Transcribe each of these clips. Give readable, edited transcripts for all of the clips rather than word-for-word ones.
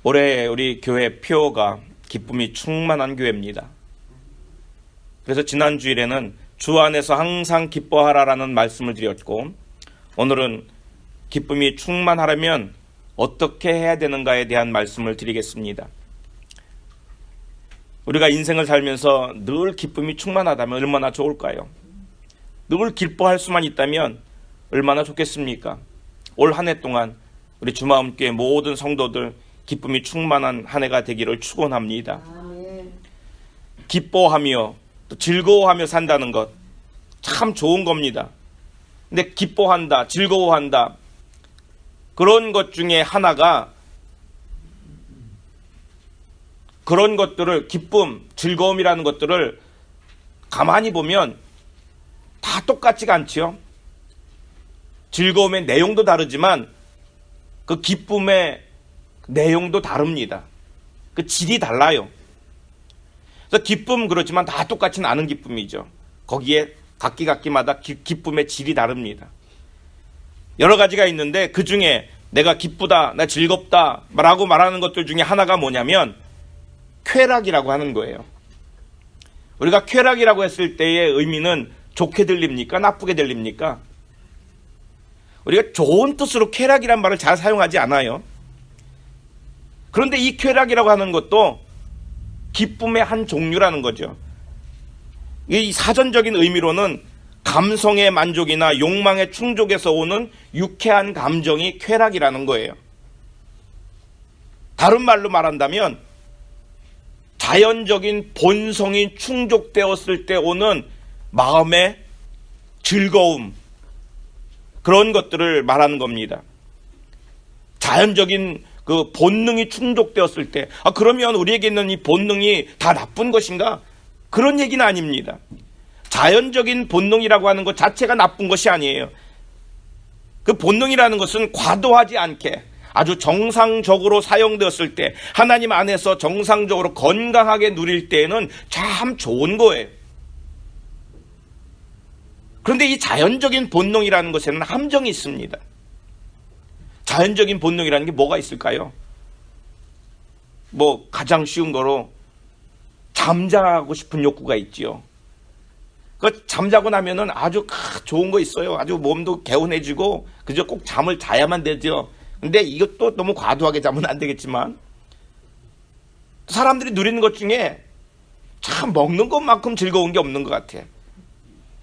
올해 우리 교회 표어가 기쁨이 충만한 교회입니다. 그래서 지난 주일에는 주 안에서 항상 기뻐하라라는 말씀을 드렸고, 오늘은 기쁨이 충만하려면 어떻게 해야 되는가에 대한 말씀을 드리겠습니다. 우리가 인생을 살면서 늘 기쁨이 충만하다면 얼마나 좋을까요? 늘 기뻐할 수만 있다면 얼마나 좋겠습니까? 올 한 해 동안 우리 주마음교회 모든 성도들 기쁨이 충만한 한 해가 되기를 축원합니다. 기뻐하며 또 즐거워하며 산다는 것 참 좋은 겁니다. 근데 기뻐한다, 즐거워한다, 그런 것 중에 하나가, 그런 것들을, 기쁨, 즐거움이라는 것들을 가만히 보면 다 똑같지가 않지요. 즐거움의 내용도 다르지만 그 기쁨의 내용도 다릅니다. 그 질이 달라요. 그래서 기쁨 그렇지만 다 똑같지는 않은 기쁨이죠. 거기에 각기마다 기쁨의 질이 다릅니다. 여러 가지가 있는데 그 중에 내가 기쁘다, 나 즐겁다 라고 말하는 것들 중에 하나가 뭐냐면 쾌락이라고 하는 거예요. 우리가 쾌락이라고 했을 때의 의미는 좋게 들립니까? 나쁘게 들립니까? 우리가 좋은 뜻으로 쾌락이란 말을 잘 사용하지 않아요. 그런데 이 쾌락이라고 하는 것도 기쁨의 한 종류라는 거죠. 이 사전적인 의미로는 감성의 만족이나 욕망의 충족에서 오는 유쾌한 감정이 쾌락이라는 거예요. 다른 말로 말한다면 자연적인 본성이 충족되었을 때 오는 마음의 즐거움, 그런 것들을 말하는 겁니다. 자연적인 그 본능이 충족되었을 때, 그러면 우리에게 있는 이 본능이 다 나쁜 것인가? 그런 얘기는 아닙니다. 자연적인 본능이라고 하는 것 자체가 나쁜 것이 아니에요. 그 본능이라는 것은 과도하지 않게 아주 정상적으로 사용되었을 때, 하나님 안에서 정상적으로 건강하게 누릴 때에는 참 좋은 거예요. 그런데 이 자연적인 본능이라는 것에는 함정이 있습니다. 자연적인 본능이라는 게 뭐가 있을까요? 가장 쉬운 거로 잠자고 싶은 욕구가 있지요. 그 잠자고 나면은 아주 좋은 거 있어요. 아주 몸도 개운해지고 그저 꼭 잠을 자야만 되죠. 근데 이것도 너무 과도하게 자면 안 되겠지만, 사람들이 누리는 것 중에 참 먹는 것만큼 즐거운 게 없는 것 같아요.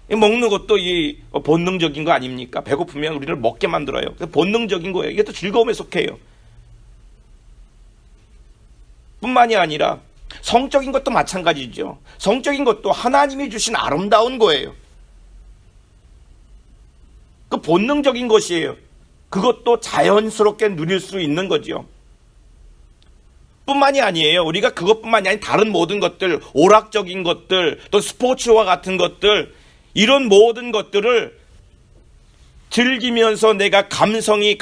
먹는 것도 이 본능적인 거 아닙니까? 배고프면 우리를 먹게 만들어요. 본능적인 거예요. 이게 또 즐거움에 속해요. 뿐만이 아니라 성적인 것도 마찬가지죠. 성적인 것도 하나님이 주신 아름다운 거예요. 그 본능적인 것이에요. 그것도 자연스럽게 누릴 수 있는 거죠. 뿐만이 아니에요. 우리가 그것뿐만이 아닌 다른 모든 것들, 오락적인 것들, 또 스포츠와 같은 것들, 이런 모든 것들을 즐기면서 내가 감정이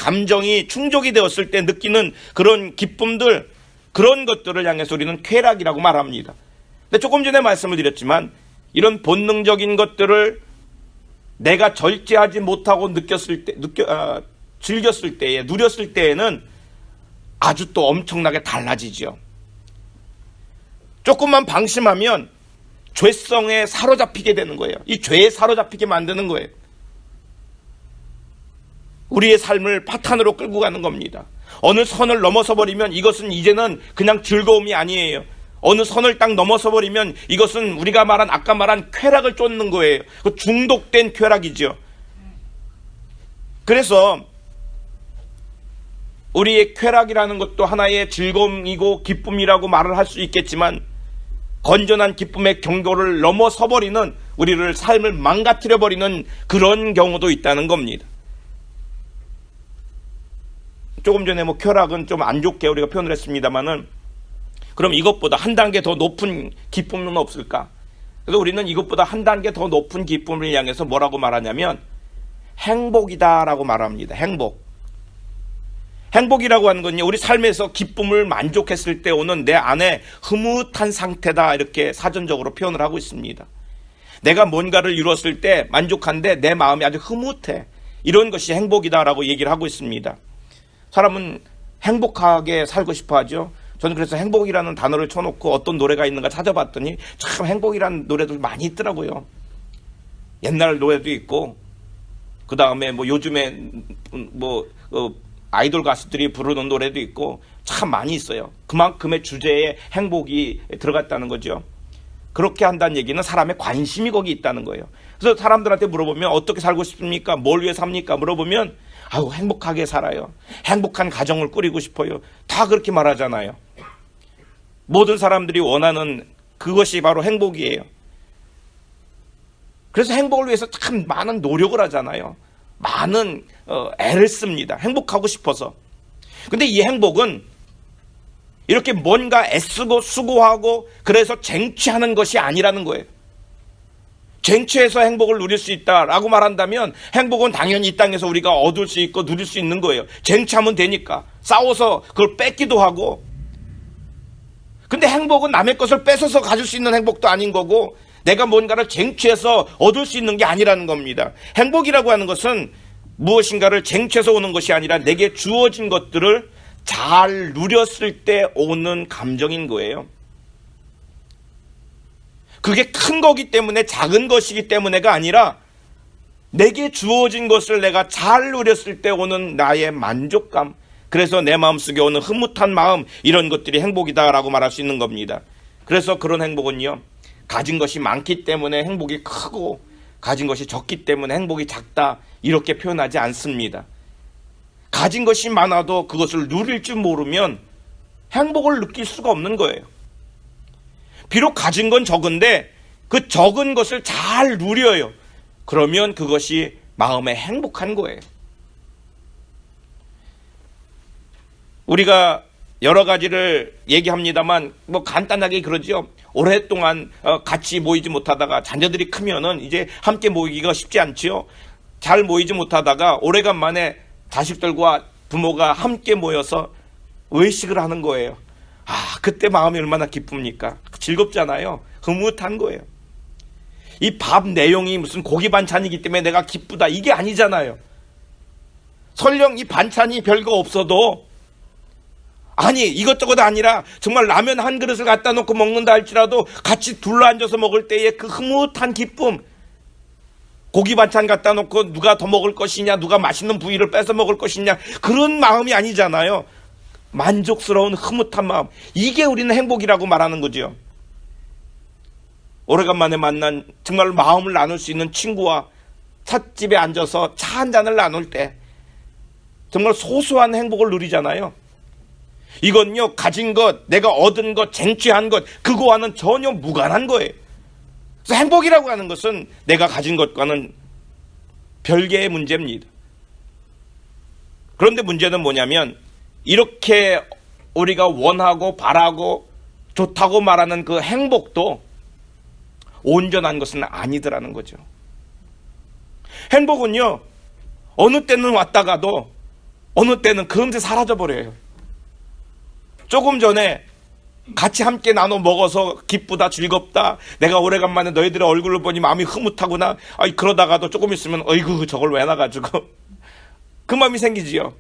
충족이 되었을 때 느끼는 그런 기쁨들, 그런 것들을 향해서 우리는 쾌락이라고 말합니다. 근데 조금 전에 말씀을 드렸지만, 이런 본능적인 것들을 내가 절제하지 못하고 즐겼을 때에, 누렸을 때에는 아주 또 엄청나게 달라지죠. 조금만 방심하면 죄성에 사로잡히게 되는 거예요. 이 죄에 사로잡히게 만드는 거예요. 우리의 삶을 파탄으로 끌고 가는 겁니다. 어느 선을 넘어서 버리면 이것은 이제는 그냥 즐거움이 아니에요. 어느 선을 딱 넘어서 버리면 이것은 우리가 아까 말한 쾌락을 쫓는 거예요. 그 중독된 쾌락이죠. 그래서 우리의 쾌락이라는 것도 하나의 즐거움이고 기쁨이라고 말을 할 수 있겠지만, 건전한 기쁨의 경고를 넘어서 버리는, 우리를 삶을 망가뜨려 버리는 그런 경우도 있다는 겁니다. 조금 전에 쾌락은 좀 안 좋게 우리가 표현을 했습니다만은, 그럼 이것보다 한 단계 더 높은 기쁨은 없을까? 그래서 우리는 이것보다 한 단계 더 높은 기쁨을 향해서 뭐라고 말하냐면 행복이다라고 말합니다. 행복이라고 하는 건요, 우리 삶에서 기쁨을 만족했을 때 오는 내 안에 흐뭇한 상태다, 이렇게 사전적으로 표현을 하고 있습니다. 내가 뭔가를 이뤘을 때 만족한데 내 마음이 아주 흐뭇해, 이런 것이 행복이다라고 얘기를 하고 있습니다. 사람은 행복하게 살고 싶어 하죠. 저는 그래서 행복이라는 단어를 쳐놓고 어떤 노래가 있는가 찾아봤더니 참 행복이라는 노래들 많이 있더라고요. 옛날 노래도 있고, 그 다음에 뭐 요즘에 뭐 아이돌 가수들이 부르는 노래도 있고 참 많이 있어요. 그만큼의 주제에 행복이 들어갔다는 거죠. 그렇게 한다는 얘기는 사람의 관심이 거기 있다는 거예요. 그래서 사람들한테 물어보면 어떻게 살고 싶습니까? 뭘 위해 삽니까? 물어보면 아우 행복하게 살아요. 행복한 가정을 꾸리고 싶어요. 다 그렇게 말하잖아요. 모든 사람들이 원하는 그것이 바로 행복이에요. 그래서 행복을 위해서 참 많은 노력을 하잖아요. 많은 애를 씁니다. 행복하고 싶어서. 근데 이 행복은 이렇게 뭔가 애쓰고 수고하고 그래서 쟁취하는 것이 아니라는 거예요. 쟁취해서 행복을 누릴 수 있다라고 말한다면 행복은 당연히 이 땅에서 우리가 얻을 수 있고 누릴 수 있는 거예요. 쟁취하면 되니까. 싸워서 그걸 뺏기도 하고. 근데 행복은 남의 것을 뺏어서 가질 수 있는 행복도 아닌 거고 내가 뭔가를 쟁취해서 얻을 수 있는 게 아니라는 겁니다. 행복이라고 하는 것은 무엇인가를 쟁취해서 오는 것이 아니라 내게 주어진 것들을 잘 누렸을 때 오는 감정인 거예요. 그게 큰 거기 때문에 작은 것이기 때문에가 아니라 내게 주어진 것을 내가 잘 누렸을 때 오는 나의 만족감, 그래서 내 마음속에 오는 흐뭇한 마음, 이런 것들이 행복이다라고 말할 수 있는 겁니다. 그래서 그런 행복은요, 가진 것이 많기 때문에 행복이 크고 가진 것이 적기 때문에 행복이 작다 이렇게 표현하지 않습니다. 가진 것이 많아도 그것을 누릴 줄 모르면 행복을 느낄 수가 없는 거예요. 비록 가진 건 적은데 그 적은 것을 잘 누려요. 그러면 그것이 마음에 행복한 거예요. 우리가 여러 가지를 얘기합니다만 뭐 간단하게 그러죠. 오랫동안 같이 모이지 못하다가 자녀들이 크면은 이제 함께 모이기가 쉽지 않지요. 잘 모이지 못하다가 오래간만에 자식들과 부모가 함께 모여서 외식을 하는 거예요. 아, 그때 마음이 얼마나 기쁩니까? 즐겁잖아요. 흐뭇한 거예요. 이 밥 내용이 무슨 고기 반찬이기 때문에 내가 기쁘다 이게 아니잖아요. 설령 이 반찬이 별거 없어도 아니 이것저것 아니라 정말 라면 한 그릇을 갖다 놓고 먹는다 할지라도 같이 둘러앉아서 먹을 때의 그 흐뭇한 기쁨, 고기 반찬 갖다 놓고 누가 더 먹을 것이냐, 누가 맛있는 부위를 뺏어 먹을 것이냐, 그런 마음이 아니잖아요. 만족스러운 흐뭇한 마음, 이게 우리는 행복이라고 말하는 거죠. 오래간만에 만난 정말 마음을 나눌 수 있는 친구와 찻집에 앉아서 차 한 잔을 나눌 때 정말 소소한 행복을 누리잖아요. 이건요, 가진 것, 내가 얻은 것, 쟁취한 것, 그거와는 전혀 무관한 거예요. 그래서 행복이라고 하는 것은 내가 가진 것과는 별개의 문제입니다. 그런데 문제는 뭐냐면 이렇게 우리가 원하고 바라고 좋다고 말하는 그 행복도 온전한 것은 아니더라는 거죠. 행복은요, 어느 때는 왔다가도 어느 때는 금세 사라져버려요. 조금 전에 같이 함께 나눠 먹어서 기쁘다, 즐겁다, 내가 오래간만에 너희들의 얼굴을 보니 마음이 흐뭇하구나, 그러다가도 조금 있으면 어이구 저걸 왜 놔가지고 그 마음이 생기지요.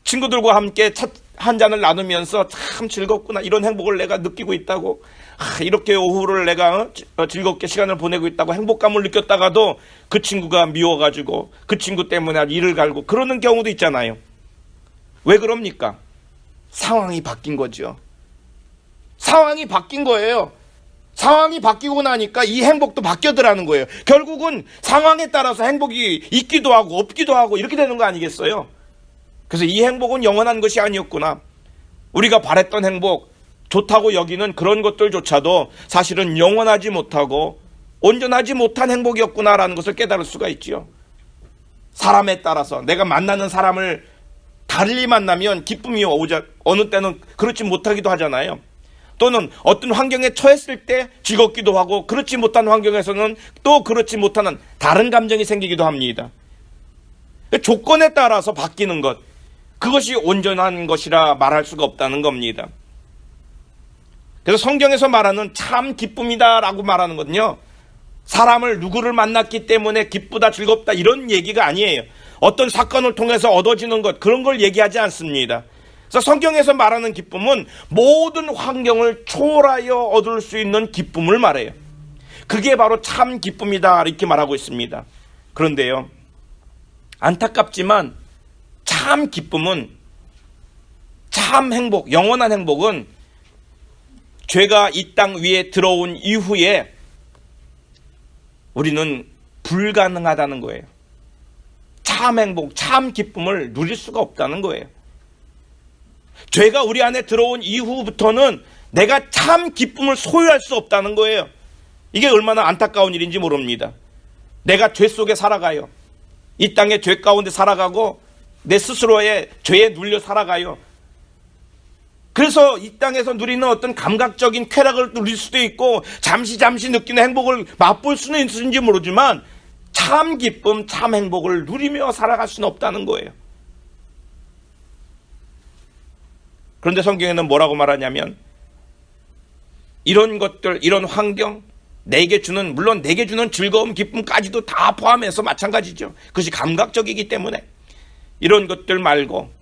친구들과 함께 한 잔을 나누면서 참 즐겁구나, 이런 행복을 내가 느끼고 있다고, 이렇게 오후를 내가 즐겁게 시간을 보내고 있다고 행복감을 느꼈다가도 그 친구가 미워가지고 그 친구 때문에 이를 갈고 그러는 경우도 있잖아요. 왜 그럽니까? 상황이 바뀐 거죠. 상황이 바뀐 거예요. 상황이 바뀌고 나니까 이 행복도 바뀌어더라는 거예요. 결국은 상황에 따라서 행복이 있기도 하고 없기도 하고 이렇게 되는 거 아니겠어요? 그래서 이 행복은 영원한 것이 아니었구나. 우리가 바랬던 행복, 좋다고 여기는 그런 것들조차도 사실은 영원하지 못하고 온전하지 못한 행복이었구나라는 것을 깨달을 수가 있지요. 사람에 따라서 내가 만나는 사람을 달리 만나면 기쁨이 오자, 어느 때는 그렇지 못하기도 하잖아요. 또는 어떤 환경에 처했을 때 즐겁기도 하고 그렇지 못한 환경에서는 또 그렇지 못하는 다른 감정이 생기기도 합니다. 조건에 따라서 바뀌는 것, 그것이 온전한 것이라 말할 수가 없다는 겁니다. 그래서 성경에서 말하는 참 기쁨이다 라고 말하는 것은요, 사람을 누구를 만났기 때문에 기쁘다, 즐겁다 이런 얘기가 아니에요. 어떤 사건을 통해서 얻어지는 것, 그런 걸 얘기하지 않습니다. 그래서 성경에서 말하는 기쁨은 모든 환경을 초월하여 얻을 수 있는 기쁨을 말해요. 그게 바로 참 기쁨이다 이렇게 말하고 있습니다. 그런데요, 안타깝지만 참 기쁨은, 참 행복, 영원한 행복은 죄가 이 땅 위에 들어온 이후에 우리는 불가능하다는 거예요. 참 행복, 참 기쁨을 누릴 수가 없다는 거예요. 죄가 우리 안에 들어온 이후부터는 내가 참 기쁨을 소유할 수 없다는 거예요. 이게 얼마나 안타까운 일인지 모릅니다. 내가 죄 속에 살아가요. 이 땅의 죄 가운데 살아가고 내 스스로의 죄에 눌려 살아가요. 그래서 이 땅에서 누리는 어떤 감각적인 쾌락을 누릴 수도 있고 잠시 느끼는 행복을 맛볼 수는 있을지 모르지만 참 기쁨, 참 행복을 누리며 살아갈 수는 없다는 거예요. 그런데 성경에는 뭐라고 말하냐면 이런 것들, 이런 환경, 물론 내게 주는 즐거움, 기쁨까지도 다 포함해서 마찬가지죠. 그것이 감각적이기 때문에 이런 것들 말고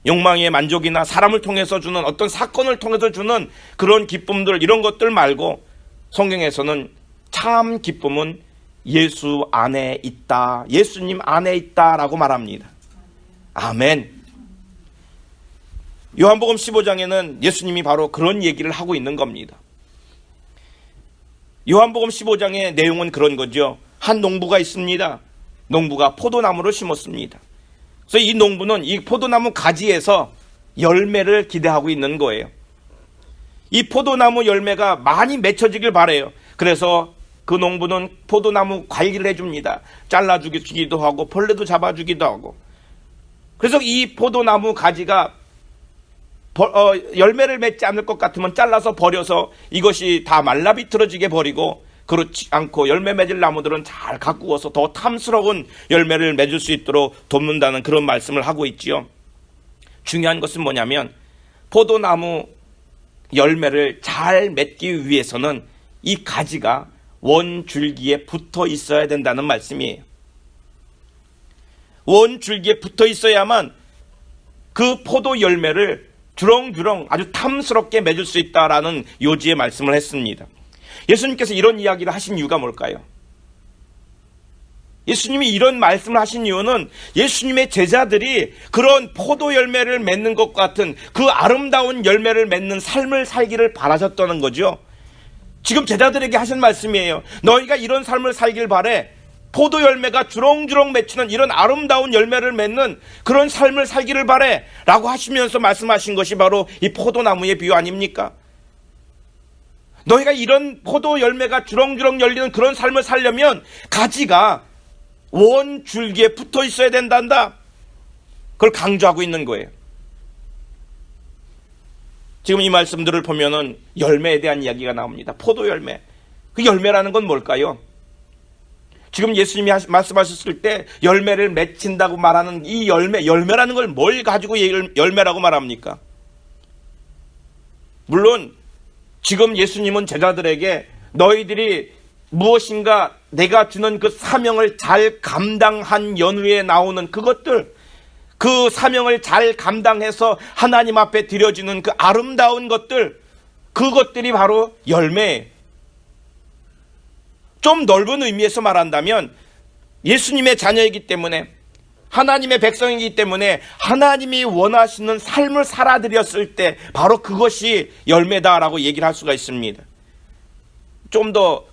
욕망의 만족이나 사람을 통해서 주는 어떤 사건을 통해서 주는 그런 기쁨들, 이런 것들 말고 성경에서는 참 기쁨은 예수 안에 있다, 예수님 안에 있다라고 말합니다. 아멘. 요한복음 15장에는 예수님이 바로 그런 얘기를 하고 있는 겁니다. 요한복음 15장의 내용은 그런 거죠. 한 농부가 있습니다. 농부가 포도나무를 심었습니다. 그래서 이 농부는 이 포도나무 가지에서 열매를 기대하고 있는 거예요. 이 포도나무 열매가 많이 맺혀지길 바래요. 그래서 그 농부는 포도나무 관리를 해줍니다. 잘라주기도 하고 벌레도 잡아주기도 하고. 그래서 이 포도나무 가지가 열매를 맺지 않을 것 같으면 잘라서 버려서 이것이 다 말라비틀어지게 버리고, 그렇지 않고 열매 맺을 나무들은 잘 가꾸어서 더 탐스러운 열매를 맺을 수 있도록 돕는다는 그런 말씀을 하고 있지요. 중요한 것은 뭐냐면 포도나무 열매를 잘 맺기 위해서는 이 가지가 원줄기에 붙어 있어야 된다는 말씀이에요. 원줄기에 붙어 있어야만 그 포도 열매를 주렁주렁 아주 탐스럽게 맺을 수 있다라는 요지의 말씀을 했습니다. 예수님께서 이런 이야기를 하신 이유가 뭘까요? 예수님이 이런 말씀을 하신 이유는 예수님의 제자들이 그런 포도 열매를 맺는 것 같은 그 아름다운 열매를 맺는 삶을 살기를 바라셨다는 거죠. 지금 제자들에게 하신 말씀이에요. 너희가 이런 삶을 살길 바래. 포도 열매가 주렁주렁 맺히는 이런 아름다운 열매를 맺는 그런 삶을 살기를 바래 라고 하시면서 말씀하신 것이 바로 이 포도나무의 비유 아닙니까? 너희가 이런 포도 열매가 주렁주렁 열리는 그런 삶을 살려면 가지가 원 줄기에 붙어 있어야 된단다. 그걸 강조하고 있는 거예요. 지금 이 말씀들을 보면은 열매에 대한 이야기가 나옵니다. 포도 열매. 그 열매라는 건 뭘까요? 지금 예수님이 말씀하셨을 때 열매를 맺힌다고 말하는 이 열매라는 걸 뭘 가지고 열매라고 말합니까? 물론 지금 예수님은 제자들에게 너희들이 무엇인가 내가 주는 그 사명을 잘 감당한 연후에 나오는 그것들, 그 사명을 잘 감당해서 하나님 앞에 드려지는 그 아름다운 것들, 그것들이 바로 열매예요. 좀 넓은 의미에서 말한다면 예수님의 자녀이기 때문에, 하나님의 백성이기 때문에 하나님이 원하시는 삶을 살아드렸을 때 바로 그것이 열매다라고 얘기를 할 수가 있습니다. 좀 더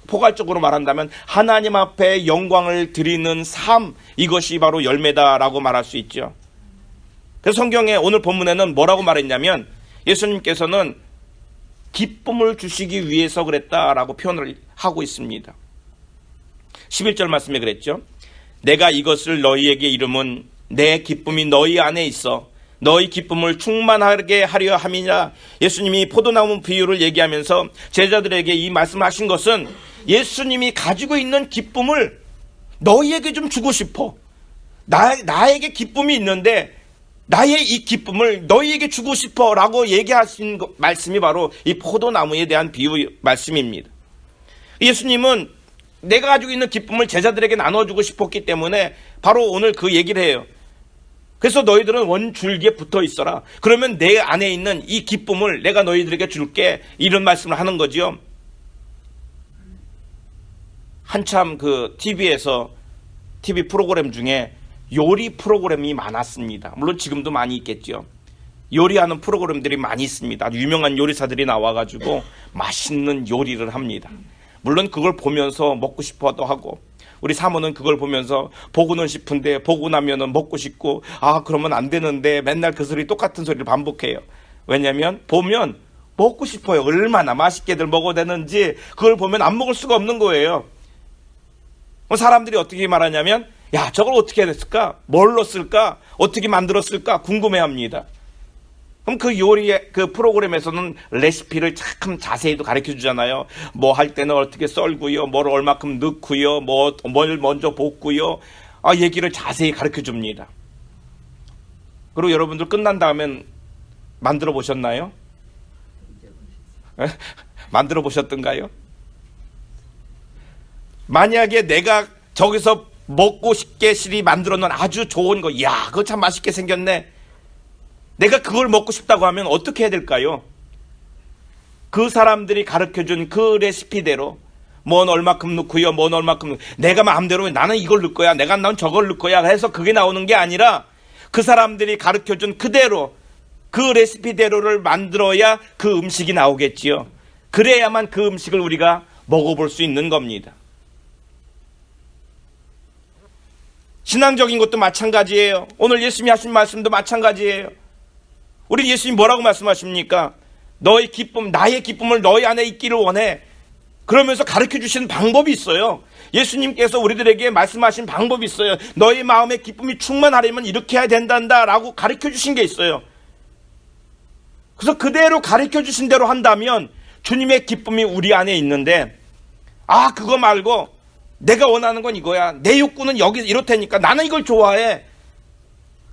포괄적으로 말한다면 하나님 앞에 영광을 드리는 삶, 이것이 바로 열매다라고 말할 수 있죠. 그래서 성경에 오늘 본문에는 뭐라고 말했냐면 예수님께서는 기쁨을 주시기 위해서 그랬다라고 표현을 하고 있습니다. 11절 말씀에 그랬죠. 내가 이것을 너희에게 이름은 내 기쁨이 너희 안에 있어 너희 기쁨을 충만하게 하려 함이라. 예수님이 포도나무 비유를 얘기하면서 제자들에게 이 말씀하신 것은 예수님이 가지고 있는 기쁨을 너희에게 좀 주고 싶어. 나에게 기쁨이 있는데 나의 이 기쁨을 너희에게 주고 싶어 라고 얘기하신 말씀이 바로 이 포도나무에 대한 비유 말씀입니다. 예수님은 내가 가지고 있는 기쁨을 제자들에게 나눠주고 싶었기 때문에 바로 오늘 그 얘기를 해요. 그래서 너희들은 원줄기에 붙어 있어라. 그러면 내 안에 있는 이 기쁨을 내가 너희들에게 줄게. 이런 말씀을 하는 거지요. 한참 그 TV에서 TV 프로그램 중에 요리 프로그램이 많았습니다. 물론 지금도 많이 있겠죠. 요리하는 프로그램들이 많이 있습니다. 유명한 요리사들이 나와가지고 맛있는 요리를 합니다. 물론 그걸 보면서 먹고 싶어도 하고, 우리 사모는 그걸 보면서 보고는 싶은데 보고 나면은 먹고 싶고, 아 그러면 안 되는데 맨날 그 소리, 똑같은 소리를 반복해요. 왜냐면 보면 먹고 싶어요. 얼마나 맛있게들 먹어야 되는지 그걸 보면 안 먹을 수가 없는 거예요. 사람들이 어떻게 말하냐면, 야 저걸 어떻게 했을까? 뭘 넣었을까? 어떻게 만들었을까? 궁금해합니다. 그럼 그 요리의 그 프로그램에서는 레시피를 참 자세히도 가르쳐 주잖아요. 뭐 할 때는 어떻게 썰고요, 뭘 얼마큼 넣고요, 뭘 먼저 볶고요. 얘기를 자세히 가르쳐 줍니다. 그리고 여러분들 끝난 다음엔 만들어 보셨나요? 만들어 보셨던가요? 만약에 내가 저기서 먹고 싶게 실이 만들어 놓은 아주 좋은 거, 야 그거 참 맛있게 생겼네, 내가 그걸 먹고 싶다고 하면 어떻게 해야 될까요? 그 사람들이 가르쳐준 그 레시피대로 뭔 얼마큼 넣고요, 뭔 얼마큼 내가 마음대로 나는 이걸 넣을 거야, 내가 난 저걸 넣을 거야 해서 그게 나오는 게 아니라, 그 사람들이 가르쳐준 그대로 그 레시피대로를 만들어야 그 음식이 나오겠지요. 그래야만 그 음식을 우리가 먹어볼 수 있는 겁니다. 신앙적인 것도 마찬가지예요. 오늘 예수님이 하신 말씀도 마찬가지예요. 우리 예수님 뭐라고 말씀하십니까? 너의 기쁨, 나의 기쁨을 너희 안에 있기를 원해. 그러면서 가르쳐 주시는 방법이 있어요. 예수님께서 우리들에게 말씀하신 방법이 있어요. 너희 마음에 기쁨이 충만하려면 이렇게 해야 된단다 라고 가르쳐 주신 게 있어요. 그래서 그대로 가르쳐 주신 대로 한다면 주님의 기쁨이 우리 안에 있는데, 그거 말고 내가 원하는 건 이거야, 내 욕구는 여기 이렇다니까 나는 이걸 좋아해,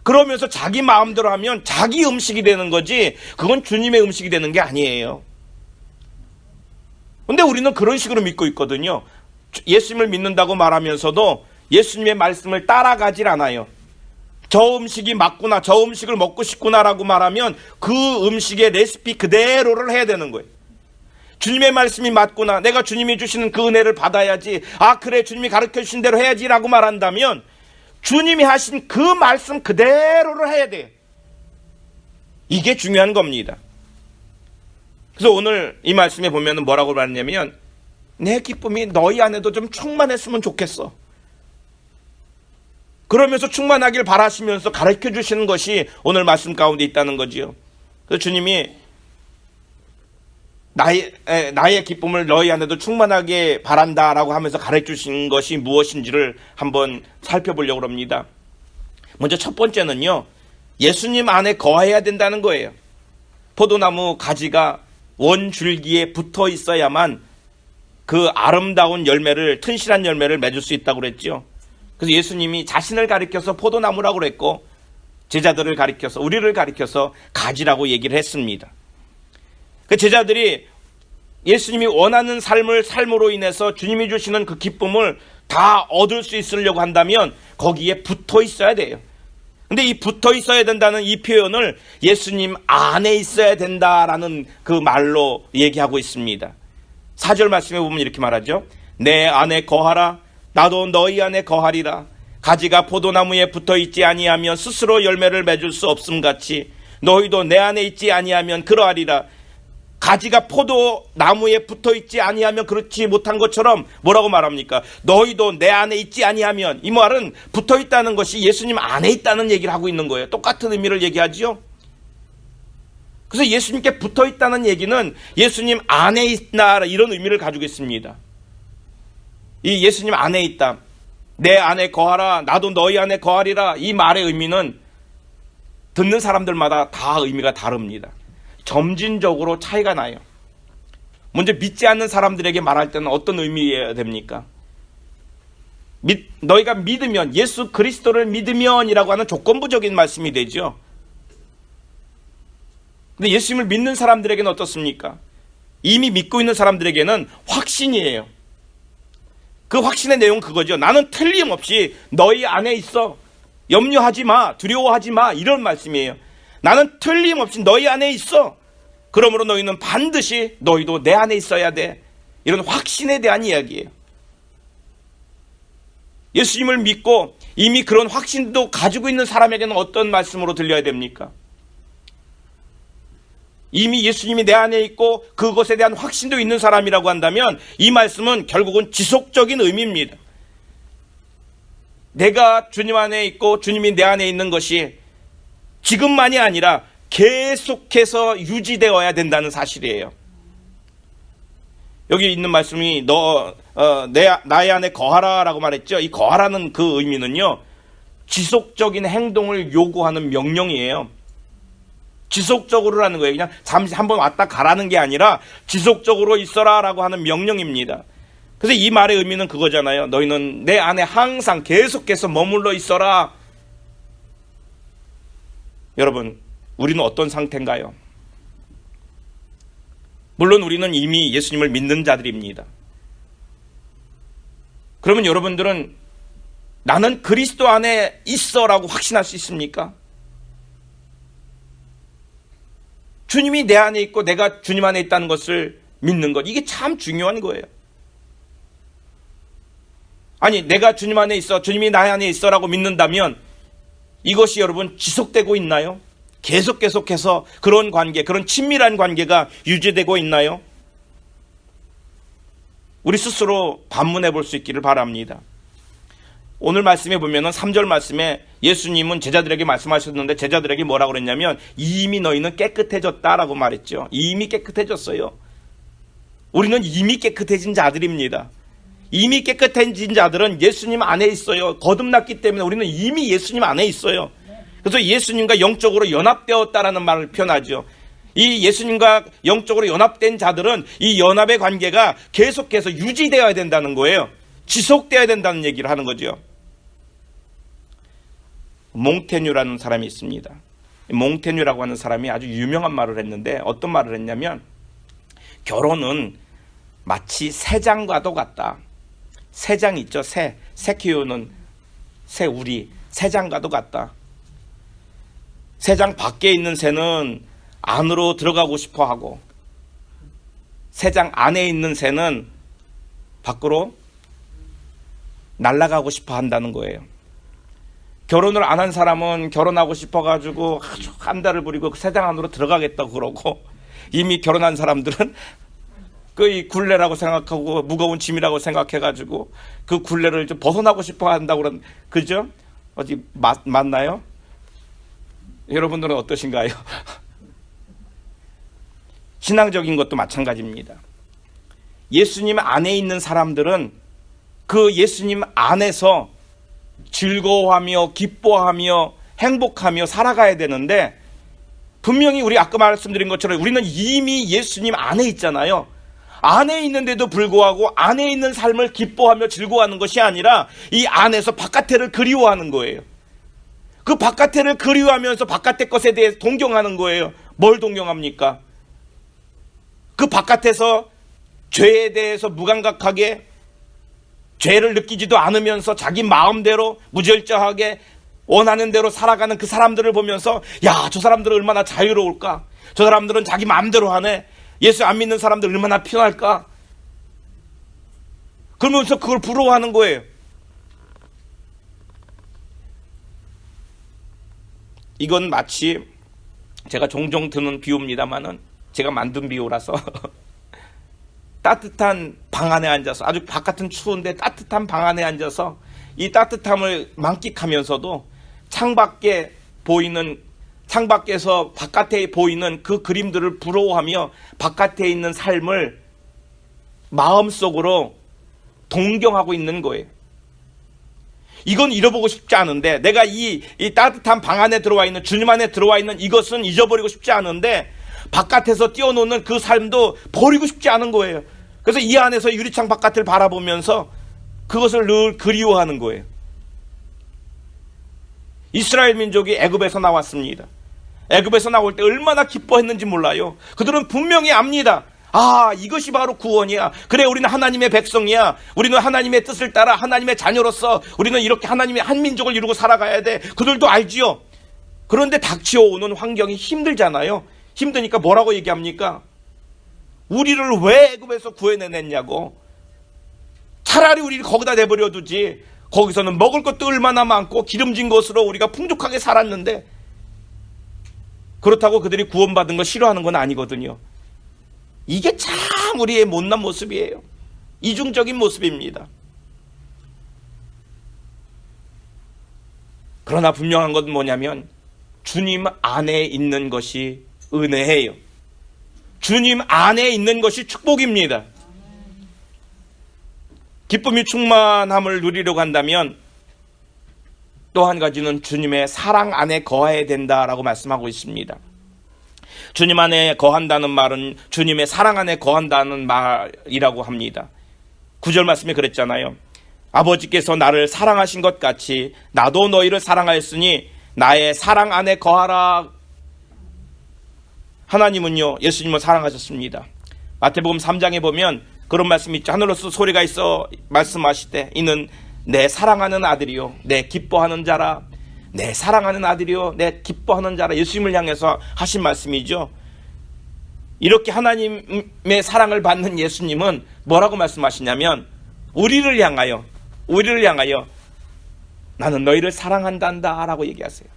그러면서 자기 마음대로 하면 자기 음식이 되는 거지, 그건 주님의 음식이 되는 게 아니에요. 근데 우리는 그런 식으로 믿고 있거든요. 예수님을 믿는다고 말하면서도 예수님의 말씀을 따라가질 않아요. 저 음식이 맞구나, 저 음식을 먹고 싶구나라고 말하면 그 음식의 레시피 그대로를 해야 되는 거예요. 주님의 말씀이 맞구나, 내가 주님이 주시는 그 은혜를 받아야지, 그래 주님이 가르쳐 주신 대로 해야지 라고 말한다면 주님이 하신 그 말씀 그대로를 해야 돼요. 이게 중요한 겁니다. 그래서 오늘 이 말씀에 보면 뭐라고 말하냐면, 내 기쁨이 너희 안에도 좀 충만했으면 좋겠어. 그러면서 충만하길 바라시면서 가르쳐 주시는 것이 오늘 말씀 가운데 있다는 거지요. 그래서 주님이 나의 기쁨을 너희 안에도 충만하게 바란다라고 하면서 가르쳐 주신 것이 무엇인지를 한번 살펴보려고 합니다. 먼저 첫 번째는요, 예수님 안에 거해야 된다는 거예요. 포도나무 가지가 원줄기에 붙어 있어야만 그 아름다운 열매를, 튼실한 열매를 맺을 수 있다고 그랬죠. 그래서 예수님이 자신을 가리켜서 포도나무라고 그랬고, 제자들을 가리켜서, 우리를 가리켜서 가지라고 얘기를 했습니다. 그 제자들이 예수님이 원하는 삶을 삶으로 인해서 주님이 주시는 그 기쁨을 다 얻을 수 있으려고 한다면 거기에 붙어 있어야 돼요. 근데 이 붙어 있어야 된다는 이 표현을 예수님 안에 있어야 된다라는 그 말로 얘기하고 있습니다. 4절 말씀에 보면 이렇게 말하죠. 내 안에 거하라, 나도 너희 안에 거하리라. 가지가 포도나무에 붙어 있지 아니하면 스스로 열매를 맺을 수 없음 같이 너희도 내 안에 있지 아니하면 그러하리라. 가지가 포도나무에 붙어 있지 아니하면 그렇지 못한 것처럼 뭐라고 말합니까? 너희도 내 안에 있지 아니하면, 이 말은 붙어 있다는 것이 예수님 안에 있다는 얘기를 하고 있는 거예요. 똑같은 의미를 얘기하지요. 그래서 예수님께 붙어 있다는 얘기는 예수님 안에 있다, 이런 의미를 가지고 있습니다. 이 예수님 안에 있다, 내 안에 거하라, 나도 너희 안에 거하리라, 이 말의 의미는 듣는 사람들마다 다 의미가 다릅니다. 점진적으로 차이가 나요. 먼저 믿지 않는 사람들에게 말할 때는 어떤 의미여야 됩니까? 너희가 믿으면, 예수 그리스도를 믿으면이라고 하는 조건부적인 말씀이 되죠. 근데 예수님을 믿는 사람들에게는 어떻습니까? 이미 믿고 있는 사람들에게는 확신이에요. 그 확신의 내용은 그거죠. 나는 틀림없이 너희 안에 있어. 염려하지 마, 두려워하지 마, 이런 말씀이에요. 나는 틀림없이 너희 안에 있어. 그러므로 너희는 반드시 너희도 내 안에 있어야 돼. 이런 확신에 대한 이야기예요. 예수님을 믿고 이미 그런 확신도 가지고 있는 사람에게는 어떤 말씀으로 들려야 됩니까? 이미 예수님이 내 안에 있고 그것에 대한 확신도 있는 사람이라고 한다면 이 말씀은 결국은 지속적인 의미입니다. 내가 주님 안에 있고 주님이 내 안에 있는 것이 지금만이 아니라 계속해서 유지되어야 된다는 사실이에요. 여기 있는 말씀이 나의 안에 거하라 라고 말했죠. 이 거하라는 그 의미는요, 지속적인 행동을 요구하는 명령이에요. 지속적으로라는 거예요. 그냥 잠시 한번 왔다 가라는 게 아니라 지속적으로 있어라 라고 하는 명령입니다. 그래서 이 말의 의미는 그거잖아요. 너희는 내 안에 항상 계속해서 머물러 있어라. 여러분, 우리는 어떤 상태인가요? 물론 우리는 이미 예수님을 믿는 자들입니다. 그러면 여러분들은 나는 그리스도 안에 있어라고 확신할 수 있습니까? 주님이 내 안에 있고 내가 주님 안에 있다는 것을 믿는 것, 이게 참 중요한 거예요. 아니, 내가 주님 안에 있어, 주님이 나 안에 있어라고 믿는다면 이것이 여러분 지속되고 있나요? 계속해서 그런 관계, 그런 친밀한 관계가 유지되고 있나요? 우리 스스로 반문해 볼 수 있기를 바랍니다. 오늘 말씀에 보면은 3절 말씀에 예수님은 제자들에게 말씀하셨는데 제자들에게 뭐라고 그랬냐면 이미 너희는 깨끗해졌다라고 말했죠. 이미 깨끗해졌어요. 우리는 이미 깨끗해진 자들입니다. 이미 깨끗해진 자들은 예수님 안에 있어요. 거듭났기 때문에 우리는 이미 예수님 안에 있어요. 그래서 예수님과 영적으로 연합되었다라는 말을 표현하죠. 이 예수님과 영적으로 연합된 자들은 이 연합의 관계가 계속해서 유지되어야 된다는 거예요. 지속되어야 된다는 얘기를 하는 거죠. 몽테뉴라는 사람이 있습니다. 몽테뉴라고 하는 사람이 아주 유명한 말을 했는데 어떤 말을 했냐면 결혼은 마치 새장과도 같다. 새장 있죠. 새 키우는 새우리, 새장과도 같다. 새장 밖에 있는 새는 안으로 들어가고 싶어 하고 새장 안에 있는 새는 밖으로 날아가고 싶어 한다는 거예요. 결혼을 안 한 사람은 결혼하고 싶어 가지고 아주 한달을 부리고 새장 안으로 들어가겠다고 그러고 이미 결혼한 사람들은 그 굴레라고 생각하고 무거운 짐이라고 생각해 가지고 그 굴레를 좀 벗어나고 싶어 한다고 그런, 그죠? 어디 맞나요? 여러분들은 어떠신가요? 신앙적인 것도 마찬가지입니다. 예수님 안에 있는 사람들은 그 예수님 안에서 즐거워하며 기뻐하며 행복하며 살아가야 되는데 분명히 우리 아까 말씀드린 것처럼 우리는 이미 예수님 안에 있잖아요. 안에 있는데도 불구하고 안에 있는 삶을 기뻐하며 즐거워하는 것이 아니라 이 안에서 바깥을 그리워하는 거예요. 그 바깥을 그리워하면서 바깥의 것에 대해 동경하는 거예요. 뭘 동경합니까? 그 바깥에서 죄에 대해서 무감각하게 죄를 느끼지도 않으면서 자기 마음대로 무절제하게 원하는 대로 살아가는 그 사람들을 보면서 야, 저 사람들은 얼마나 자유로울까? 저 사람들은 자기 마음대로 하네. 예수 안 믿는 사람들 얼마나 편할까? 그러면서 그걸 부러워하는 거예요. 이건 마치 제가 종종 드는 비유입니다만은 제가 만든 비유라서 따뜻한 방 안에 앉아서 아주 바깥은 추운데 따뜻한 방 안에 앉아서 이 따뜻함을 만끽하면서도 창밖에서 바깥에 보이는 그 그림들을 부러워하며 바깥에 있는 삶을 마음속으로 동경하고 있는 거예요. 이건 잃어보고 싶지 않은데 내가 이 따뜻한 방 안에 들어와 있는 주님 안에 들어와 있는 이것은 잊어버리고 싶지 않은데 바깥에서 뛰어노는 그 삶도 버리고 싶지 않은 거예요. 그래서 이 안에서 유리창 바깥을 바라보면서 그것을 늘 그리워하는 거예요. 이스라엘 민족이 애굽에서 나왔습니다. 애굽에서 나올 때 얼마나 기뻐했는지 몰라요. 그들은 분명히 압니다. 아, 이것이 바로 구원이야. 그래, 우리는 하나님의 백성이야. 우리는 하나님의 뜻을 따라 하나님의 자녀로서 우리는 이렇게 하나님의 한 민족을 이루고 살아가야 돼. 그들도 알지요. 그런데 닥쳐오는 환경이 힘들잖아요. 힘드니까 뭐라고 얘기합니까? 우리를 왜 애굽에서 구해내냈냐고. 차라리 우리를 거기다 내버려 두지. 거기서는 먹을 것도 얼마나 많고 기름진 것으로 우리가 풍족하게 살았는데, 그렇다고 그들이 구원받은 거 싫어하는 건 아니거든요. 이게 참 우리의 못난 모습이에요. 이중적인 모습입니다. 그러나 분명한 건 뭐냐면 주님 안에 있는 것이 은혜예요. 주님 안에 있는 것이 축복입니다. 기쁨이 충만함을 누리려고 한다면 또 한 가지는 주님의 사랑 안에 거해야 된다라고 말씀하고 있습니다. 주님 안에 거한다는 말은 주님의 사랑 안에 거한다는 말이라고 합니다. 9절 말씀에 그랬잖아요. 아버지께서 나를 사랑하신 것 같이 나도 너희를 사랑하였으니 나의 사랑 안에 거하라. 하나님은요, 예수님을 사랑하셨습니다. 마태복음 3장에 보면 그런 말씀이 있죠. 하늘로서 소리가 있어 말씀하시되 이는 내 사랑하는 아들이요 내 기뻐하는 자라. 내 사랑하는 아들이요 내 기뻐하는 자라. 예수님을 향해서 하신 말씀이죠. 이렇게 하나님의 사랑을 받는 예수님은 뭐라고 말씀하시냐면 우리를 향하여 나는 너희를 사랑한단다 라고 얘기하세요.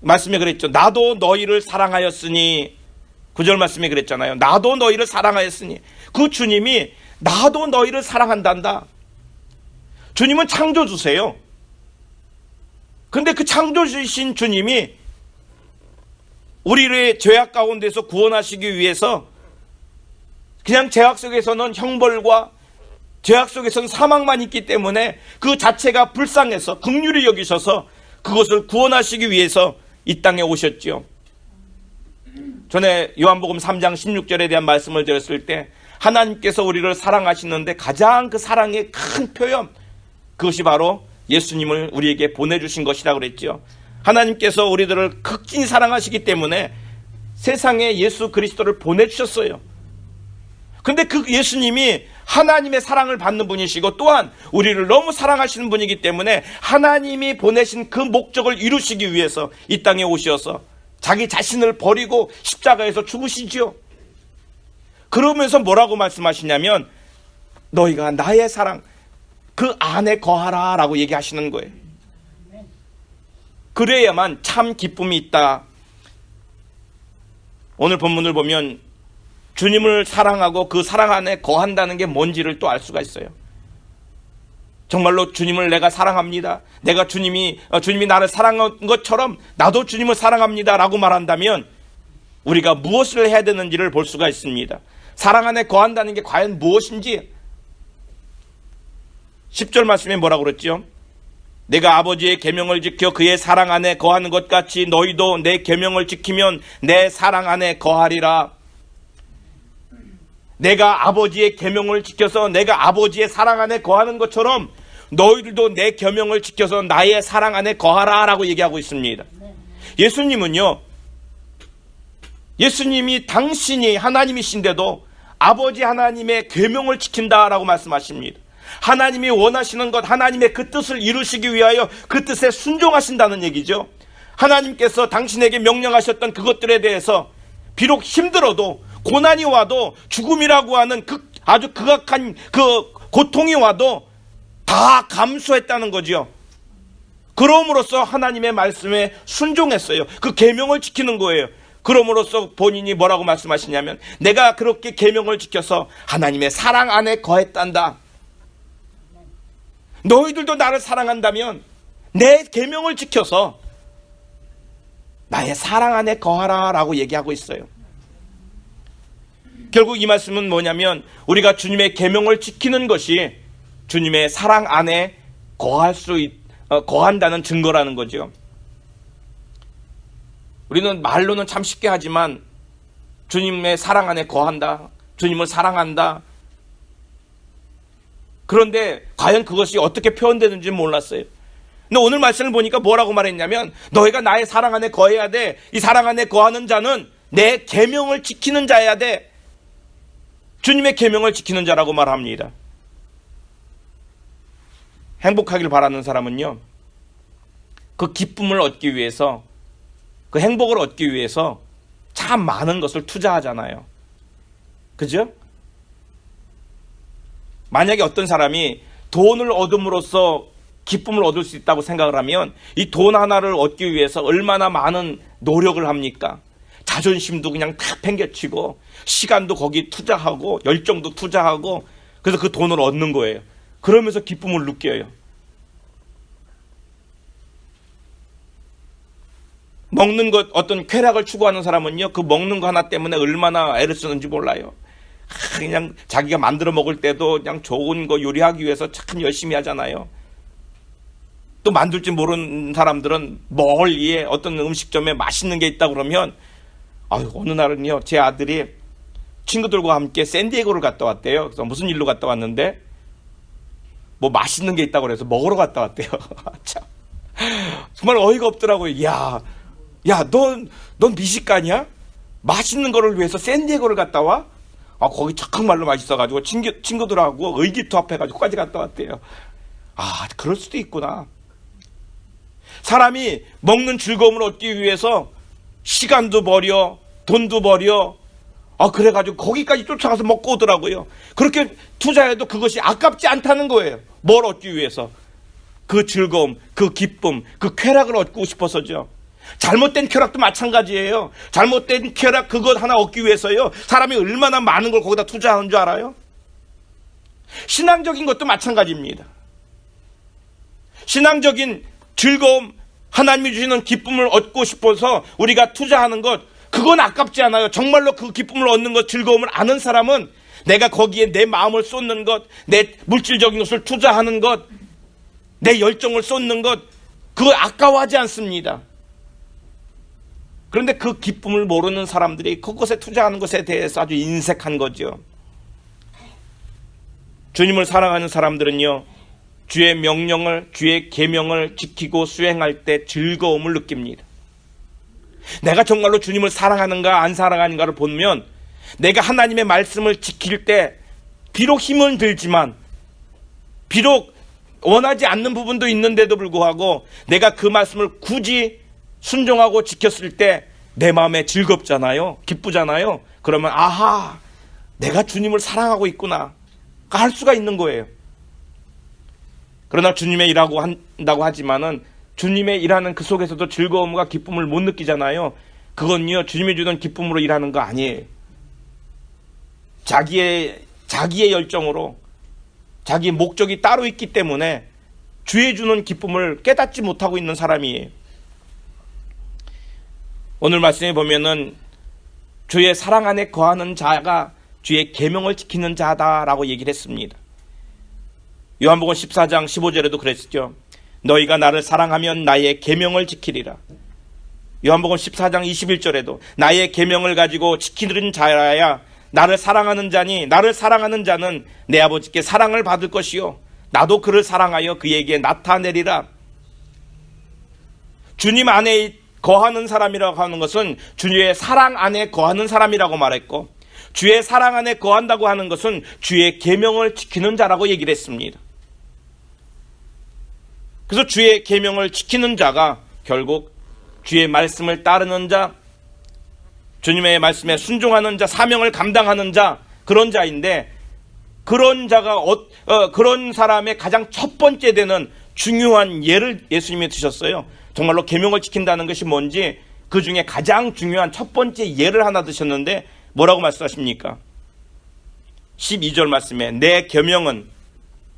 말씀에 그랬죠. 나도 너희를 사랑하였으니. 9절 말씀에 그랬잖아요. 나도 너희를 사랑하였으니. 그 주님이 나도 너희를 사랑한단다. 주님은 창조주세요. 근데 그 창조주신 주님이 우리를 죄악 가운데서 구원하시기 위해서 그냥 죄악 속에서는 형벌과 죄악 속에서는 사망만 있기 때문에 그 자체가 불쌍해서 긍휼히 여기셔서 그것을 구원하시기 위해서 이 땅에 오셨지요. 전에 요한복음 3장 16절에 대한 말씀을 드렸을 때 하나님께서 우리를 사랑하시는데 가장 그 사랑의 큰 표현, 그것이 바로 예수님을 우리에게 보내주신 것이라고 그랬죠. 하나님께서 우리들을 극진히 사랑하시기 때문에 세상에 예수 그리스도를 보내주셨어요. 근데 그 예수님이 하나님의 사랑을 받는 분이시고 또한 우리를 너무 사랑하시는 분이기 때문에 하나님이 보내신 그 목적을 이루시기 위해서 이 땅에 오셔서 자기 자신을 버리고 십자가에서 죽으시지요. 그러면서 뭐라고 말씀하시냐면 너희가 나의 사랑 그 안에 거하라 라고 얘기하시는 거예요. 그래야만 참 기쁨이 있다. 오늘 본문을 보면 주님을 사랑하고 그 사랑 안에 거한다는 게 뭔지를 또 알 수가 있어요. 정말로 주님을 내가 사랑합니다. 내가 주님이 나를 사랑한 것처럼 나도 주님을 사랑합니다 라고 말한다면 우리가 무엇을 해야 되는지를 볼 수가 있습니다. 사랑 안에 거한다는 게 과연 무엇인지 10절 말씀에 뭐라고 그랬죠? 내가 아버지의 계명을 지켜 그의 사랑 안에 거하는 것 같이 너희도 내 계명을 지키면 내 사랑 안에 거하리라. 내가 아버지의 계명을 지켜서 내가 아버지의 사랑 안에 거하는 것처럼 너희들도 내 계명을 지켜서 나의 사랑 안에 거하라 라고 얘기하고 있습니다. 예수님은요, 예수님이 당신이 하나님이신데도 아버지 하나님의 계명을 지킨다라고 말씀하십니다. 하나님이 원하시는 것, 하나님의 그 뜻을 이루시기 위하여 그 뜻에 순종하신다는 얘기죠. 하나님께서 당신에게 명령하셨던 그것들에 대해서 비록 힘들어도 고난이 와도 죽음이라고 하는 아주 극악한 그 고통이 와도 다 감수했다는 거죠. 그럼으로써 하나님의 말씀에 순종했어요. 그 계명을 지키는 거예요. 그럼으로써 본인이 뭐라고 말씀하시냐면 내가 그렇게 계명을 지켜서 하나님의 사랑 안에 거했단다. 너희들도 나를 사랑한다면 내 계명을 지켜서 나의 사랑 안에 거하라 라고 얘기하고 있어요. 결국 이 말씀은 뭐냐면 우리가 주님의 계명을 지키는 것이 주님의 사랑 안에 거한다는 증거라는 거죠. 우리는 말로는 참 쉽게 하지만 주님의 사랑 안에 거한다, 주님을 사랑한다. 그런데 과연 그것이 어떻게 표현되는지 몰랐어요. 근데 오늘 말씀을 보니까 뭐라고 말했냐면 너희가 나의 사랑 안에 거해야 돼. 이 사랑 안에 거하는 자는 내 계명을 지키는 자야 돼. 주님의 계명을 지키는 자라고 말합니다. 행복하길 바라는 사람은요, 그 기쁨을 얻기 위해서, 그 행복을 얻기 위해서 참 많은 것을 투자하잖아요. 그죠? 만약에 어떤 사람이 돈을 얻음으로써 기쁨을 얻을 수 있다고 생각을 하면 이 돈 하나를 얻기 위해서 얼마나 많은 노력을 합니까? 자존심도 그냥 다 팽개치고 시간도 거기 투자하고 열정도 투자하고 그래서 그 돈을 얻는 거예요. 그러면서 기쁨을 느껴요. 먹는 것, 어떤 쾌락을 추구하는 사람은요, 그 먹는 거 하나 때문에 얼마나 애를 쓰는지 몰라요. 그냥 자기가 만들어 먹을 때도 그냥 좋은 거 요리하기 위해서 참 열심히 하잖아요. 또 만들 줄 모르는 사람들은 멀리에 어떤 음식점에 맛있는 게 있다 그러면, 어느 날은요, 제 아들이 친구들과 함께 샌디에고를 갔다 왔대요. 그래서 무슨 일로 갔다 왔는데, 뭐 맛있는 게 있다고 그래서 먹으러 갔다 왔대요. 참, 정말 어이가 없더라고요. 넌 미식가냐? 맛있는 거를 위해서 샌디에고를 갔다 와? 거기 정말로 맛있어가지고 친구들하고 의기투합해가지고까지 갔다 왔대요. 그럴 수도 있구나. 사람이 먹는 즐거움을 얻기 위해서 시간도 버려, 돈도 버려, 그래가지고 거기까지 쫓아가서 먹고 오더라고요. 그렇게 투자해도 그것이 아깝지 않다는 거예요. 뭘 얻기 위해서? 그 즐거움, 그 기쁨, 그 쾌락을 얻고 싶어서죠. 잘못된 쾌락도 마찬가지예요. 잘못된 쾌락 그것 하나 얻기 위해서요, 사람이 얼마나 많은 걸 거기다 투자하는 줄 알아요? 신앙적인 것도 마찬가지입니다. 신앙적인 즐거움, 하나님이 주시는 기쁨을 얻고 싶어서 우리가 투자하는 것, 그건 아깝지 않아요. 정말로 그 기쁨을 얻는 것, 즐거움을 아는 사람은 내가 거기에 내 마음을 쏟는 것, 내 물질적인 것을 투자하는 것, 내 열정을 쏟는 것, 그거 아까워하지 않습니다. 그런데 그 기쁨을 모르는 사람들이 그것에 투자하는 것에 대해서 아주 인색한 거죠. 주님을 사랑하는 사람들은요, 주의 명령을, 주의 계명을 지키고 수행할 때 즐거움을 느낍니다. 내가 정말로 주님을 사랑하는가 안 사랑하는가를 보면, 내가 하나님의 말씀을 지킬 때 비록 힘은 들지만, 비록 원하지 않는 부분도 있는데도 불구하고 내가 그 말씀을 굳이 순종하고 지켰을 때 내 마음에 즐겁잖아요. 기쁘잖아요. 그러면 내가 주님을 사랑하고 있구나 할 수가 있는 거예요. 그러나 주님의 일하고 한다고 하지만은 주님의 일하는 그 속에서도 즐거움과 기쁨을 못 느끼잖아요. 그건요, 주님이 주는 기쁨으로 일하는 거 아니에요. 자기의 열정으로, 자기의 목적이 따로 있기 때문에 주의 주는 기쁨을 깨닫지 못하고 있는 사람이에요. 오늘 말씀에 보면은 주의 사랑 안에 거하는 자가 주의 계명을 지키는 자다라고 얘기를 했습니다. 요한복음 14장 15절에도 그랬죠. 너희가 나를 사랑하면 나의 계명을 지키리라. 요한복음 14장 21절에도 나의 계명을 가지고 지키는 자라야 나를 사랑하는 자니, 나를 사랑하는 자는 내 아버지께 사랑을 받을 것이요 나도 그를 사랑하여 그에게 나타내리라. 주님 안에 거하는 사람이라고 하는 것은 주의 사랑 안에 거하는 사람이라고 말했고, 주의 사랑 안에 거한다고 하는 것은 주의 계명을 지키는 자라고 얘기를 했습니다. 그래서 주의 계명을 지키는 자가 결국 주의 말씀을 따르는 자, 주님의 말씀에 순종하는 자, 사명을 감당하는 자, 그런 자인데, 그런 자가 그런 사람의 가장 첫 번째 되는 중요한 예를 예수님이 드셨어요. 정말로 계명을 지킨다는 것이 뭔지 그 중에 가장 중요한 첫 번째 예를 하나 드셨는데 뭐라고 말씀하십니까? 12절 말씀에 내 계명은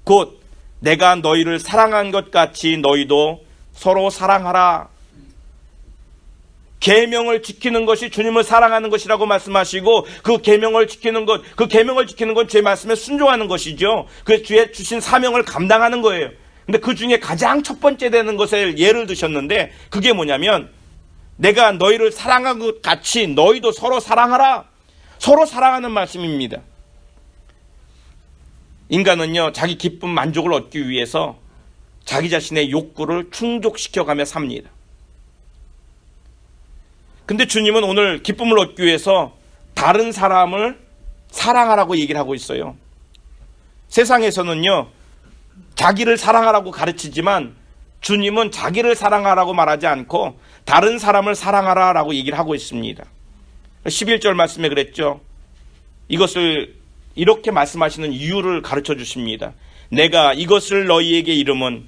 곧 내가 너희를 사랑한 것 같이 너희도 서로 사랑하라. 계명을 지키는 것이 주님을 사랑하는 것이라고 말씀하시고, 그 계명을 지키는 것, 그 계명을 지키는 건 제 말씀에 순종하는 것이죠. 그 주의 주신 사명을 감당하는 거예요. 근데 그 중에 가장 첫 번째 되는 것을 예를 드셨는데, 그게 뭐냐면 내가 너희를 사랑한 것 같이 너희도 서로 사랑하라. 서로 사랑하는 말씀입니다. 인간은요, 자기 기쁨 만족을 얻기 위해서 자기 자신의 욕구를 충족시켜가며 삽니다. 근데 주님은 오늘 기쁨을 얻기 위해서 다른 사람을 사랑하라고 얘기를 하고 있어요. 세상에서는요, 자기를 사랑하라고 가르치지만 주님은 자기를 사랑하라고 말하지 않고 다른 사람을 사랑하라라고 얘기를 하고 있습니다. 11절 말씀에 그랬죠. 이것을 이렇게 말씀하시는 이유를 가르쳐 주십니다. 내가 이것을 너희에게 이름은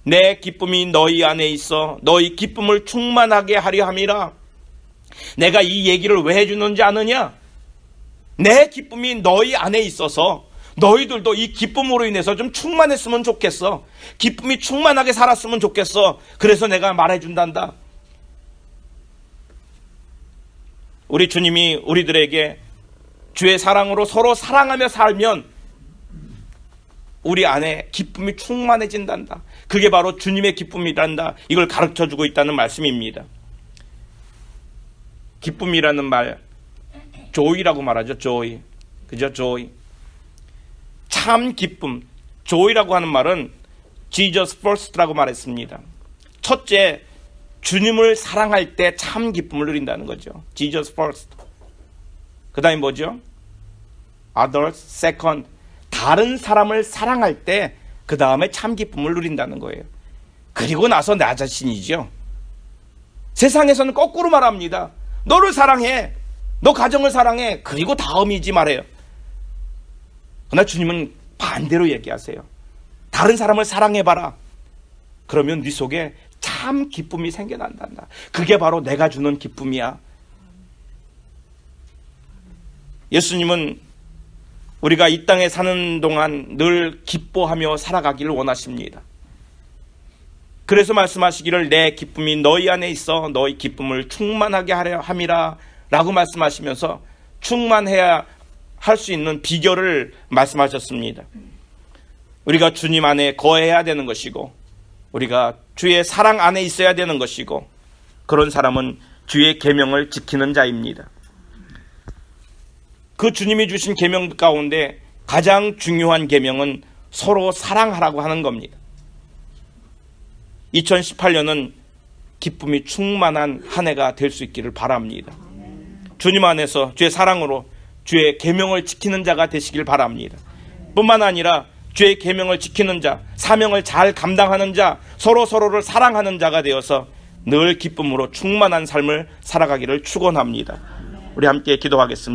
내 기쁨이 너희 안에 있어 너희 기쁨을 충만하게 하려 함이라. 내가 이 얘기를 왜 해주는지 아느냐? 내 기쁨이 너희 안에 있어서 너희들도 이 기쁨으로 인해서 좀 충만했으면 좋겠어. 기쁨이 충만하게 살았으면 좋겠어. 그래서 내가 말해준단다. 우리 주님이 우리들에게 주의 사랑으로 서로 사랑하며 살면 우리 안에 기쁨이 충만해진단다. 그게 바로 주님의 기쁨이란다. 이걸 가르쳐주고 있다는 말씀입니다. 기쁨이라는 말, joy라고 말하죠. joy. 그죠? joy. 참 기쁨. joy라고 하는 말은 Jesus first라고 말했습니다. 첫째, 주님을 사랑할 때 참 기쁨을 누린다는 거죠. Jesus first. 그 다음에 뭐죠? Others second. 다른 사람을 사랑할 때 그 다음에 참 기쁨을 누린다는 거예요. 그리고 나서 나 자신이죠. 세상에서는 거꾸로 말합니다. 너를 사랑해. 너 가정을 사랑해. 그리고 다음이지 말해요. 그러나 주님은 반대로 얘기하세요. 다른 사람을 사랑해봐라. 그러면 네 속에 참 기쁨이 생겨난단다. 그게 바로 내가 주는 기쁨이야. 예수님은 우리가 이 땅에 사는 동안 늘 기뻐하며 살아가기를 원하십니다. 그래서 말씀하시기를 내 기쁨이 너희 안에 있어 너희 기쁨을 충만하게 하려 함이라 라고 말씀하시면서 충만해야 할 수 있는 비결을 말씀하셨습니다. 우리가 주님 안에 거해야 되는 것이고 우리가 주의 사랑 안에 있어야 되는 것이고 그런 사람은 주의 계명을 지키는 자입니다. 그 주님이 주신 계명 가운데 가장 중요한 계명은 서로 사랑하라고 하는 겁니다. 2018년은 기쁨이 충만한 한 해가 될 수 있기를 바랍니다. 주님 안에서 주의 사랑으로 주의 계명을 지키는 자가 되시길 바랍니다. 뿐만 아니라 주의 계명을 지키는 자, 사명을 잘 감당하는 자, 서로를 사랑하는 자가 되어서 늘 기쁨으로 충만한 삶을 살아가기를 축원합니다. 우리 함께 기도하겠습니다.